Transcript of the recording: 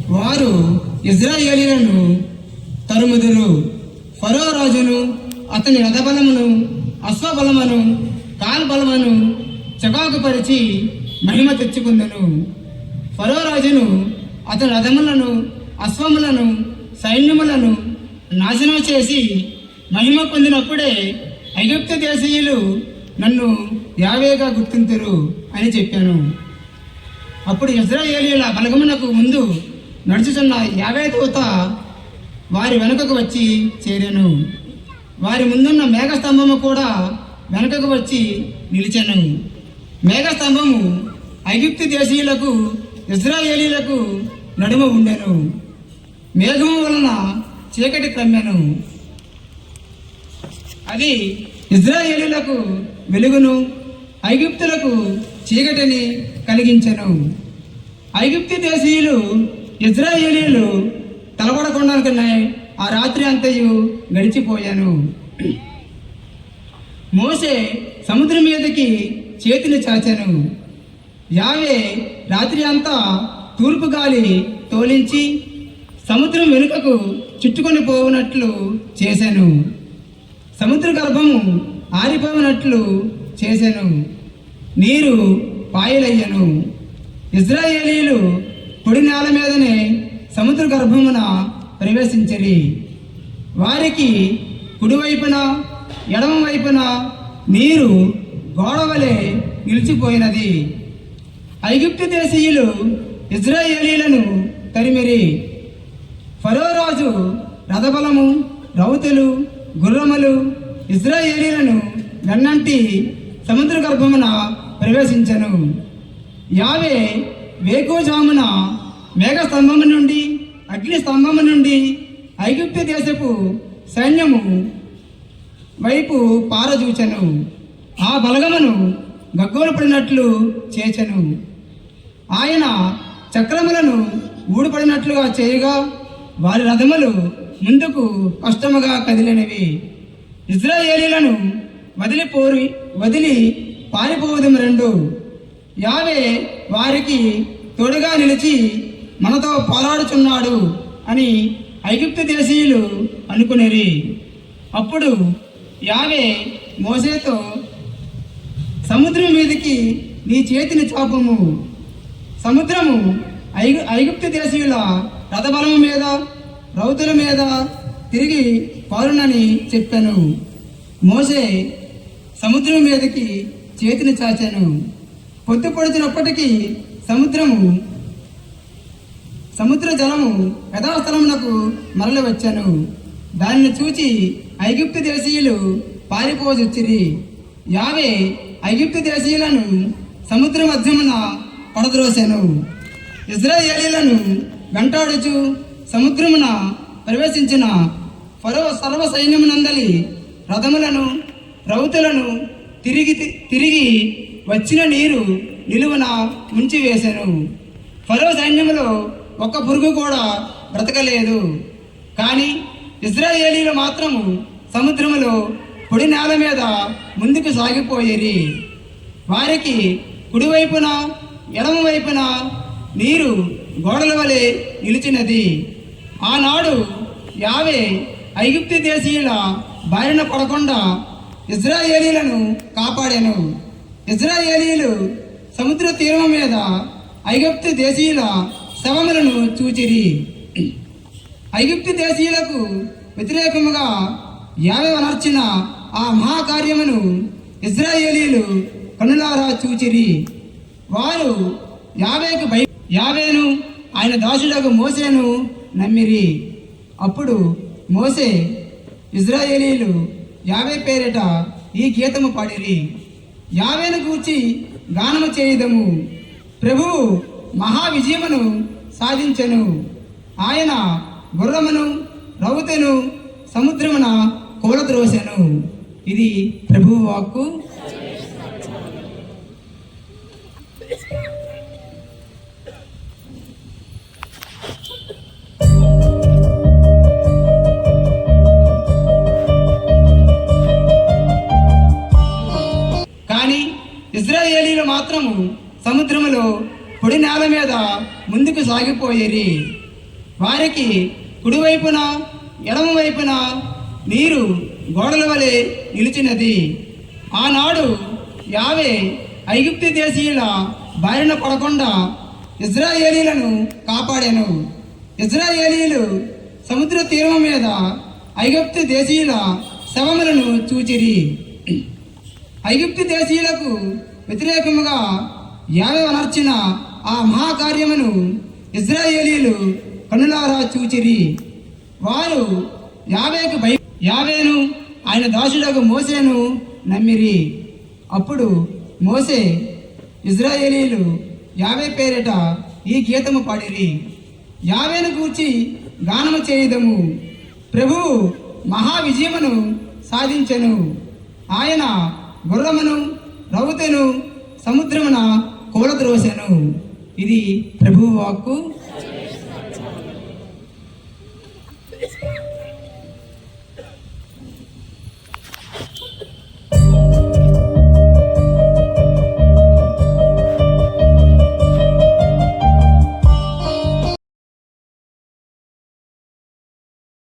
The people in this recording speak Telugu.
వారు ఇజ్రాయేలీలను తరుముదురు. ఫరో రాజును అతని రథబలమును అశ్వబలమును కాల్బలమును చకాకుపరిచి మహిమ తెచ్చుకుందను. ఫరో రాజును అతని రథములను అశ్వములను సైన్యములను నాశనం చేసి మహిమ పొందినప్పుడే ఐగుప్తు దేశీయులు నన్ను యావేగా గుర్తింతురు అని చెప్పాను. అప్పుడు ఇజ్రాయేలీయుల బలగమునకు ముందు నడుచుచున్న యావే దూత వారి వెనుకకు వచ్చి చేరాను. వారి ముందున్న మేఘస్తంభము కూడా వెనుకకు వచ్చి నిలిచెను. మేఘస్తంభము ఐగుప్తు దేశీయులకు ఇజ్రాయేలీలకు నడుమ ఉండెను. మేఘము వలన చీకటి కమ్మెను. అది ఇజ్రాయేలీలకు వెలుగును ఐగుప్తులకు చీకటిని కలిగించెను. ఐగుప్తు దేశీయులు ఇజ్రాయేలీలు తలబడకుండానే ఆ రాత్రి అంతయు గడిచిపోయాను. మోసే సముద్రం మీదకి చేతిని చాచెను. యావే రాత్రి అంతా తూర్పు గాలి తోలించి సముద్రం వెనుకకు చుట్టుకొని పోవునట్లు చేశాను. సముద్ర గర్భము ఆరిపోవునట్లు చేశాను. నీరు పాయలయ్యను. ఇజ్రాయేలీలు పొడి నేల మీదనే సముద్ర గర్భమున ప్రవేశించిరి. వారికి కుడివైపున ఎడమ వైపున నీరు గోడవలే నిలిచిపోయినది. ఐగుప్తు దేశీయులు ఇజ్రాయేలీలను తరిమిరి. ఫరో రాజు రథబలము రౌతులు గుర్రములు ఇజ్రాయేలీలను వెన్నంటి సముద్ర గర్భమున ప్రవేశించెను. యావే వేకోజామున మేఘస్తంభము నుండి అగ్ని స్తంభము నుండి ఐగుప్తు దేశపు సైన్యము వైపు పారజూచెను. ఆ బలగమును గగ్గోలు పడినట్లు చేచెను. ఆయన చక్రములను ఊడిపడినట్లుగా చేయగా వారి రథములు ముందుకు కష్టముగా కదిలినవి. ఇజ్రాయేలీలను వదిలి పారిపోవదము రెండు. యావే వారికి తోడుగా నిలిచి మనతో పోరాడుచున్నాడు అని ఐగుప్తు దేశీయులు అనుకునేరి. అప్పుడు యావే మోసేతో, సముద్రం మీదకి నీ చేతిని చాపము. సముద్రము ఐగుప్తు దేశీయుల రథబలము మీద రౌతుల మీద తిరిగి పారునని చెప్పాను. మోసే సముద్రం మీదకి చేతిని చాచాను. పొద్దు పొడిచినప్పటికీ సముద్ర జలము యథాస్థలమునకు మరలి వచ్చాను. దానిని చూచి ఐగుప్తు దేశీయులు పారిపోవచ్చిరి. యావే ఐగుప్తు దేశీయులను సముద్ర మధ్యమున పడద్రోసెను. ఇజ్రాయేలీలను వెంటాడుచు సముద్రమున ప్రవేశించిన ఫరో సర్వ సైన్యమునందలి రథములను రౌతులను తిరిగి వచ్చిన నీరు నిలువున ముంచివేశాను. ఫరో సైన్యములో ఒక్క పురుగు కూడా బ్రతకలేదు. కానీ ఇజ్రాయేలీలు మాత్రము సముద్రములో పొడి నేల మీద ముందుకు సాగిపోయేరి. వారికి కుడివైపున ఎడమ వైపున నీరు గోడల వలె నిలిచినది. ఆనాడు యావే ఐగుప్తు దేశీయుల బారిన పడకుండా ఇజ్రాయేలీలను కాపాడాను. ఇజ్రాయేలీలు సముద్ర తీరం మీద ఐగుప్తు దేశీయుల శవములను చూచిరి. ఐగుప్తు దేశీయులకు వ్యతిరేకముగా యావే అనర్చిన ఆ మహాకార్యమును ఇజ్రాయేలీలు కనులారా చూచిరి. వారు యావేను ఆయన దాసుడకు మోసేను నమ్మిరి. అప్పుడు మోసే ఇజ్రాయేలీలు యావే పేరిట ఈ గీతము పాడిరి. యావేను గూర్చి గానము చేయదము. ప్రభువు మహావిజయమును సాధించెను. ఆయన గుర్రమును రౌతును సముద్రమున కూలద్రోసెను. ఇది ప్రభువు వాక్కు. కానీ ఇజ్రాయేలీలు మాత్రము సముద్రములో పొడి నేల మీద ముందుకు సాగిపోయేరి. వారికి కుడివైపున ఎడమ వైపున నీరు గోడల వలె నిలిచినది. ఆనాడు యావే ఐగుప్తు దేశీయుల బారిన పడకుండా ఇజ్రాయేలీలను కాపాడాను. ఇజ్రాయేలీలు సముద్ర తీరం మీద ఐగుప్తు దేశీయుల శవములను చూచిరి. ఐగుప్తు దేశీయులకు వ్యతిరేకముగా యావే అనర్చిన ఆ మహాకార్యమును ఇజ్రాయేలీలు కన్నులారా చూచిరి. వారు యావేను ఆయన దాసుడగు మోసేను నమ్మిరి. అప్పుడు మోసే ఇజ్రాయేలీలు యావే పేరిట ఈ గీతము పాడిరి. యావేను గూర్చి గానము చేయుదము. ప్రభువు మహా విజయమును సాధించెను. ఆయన గుర్రమును రౌతును సముద్రమున కూలద్రోసెను. ఇది ప్రభువు వాక్కు.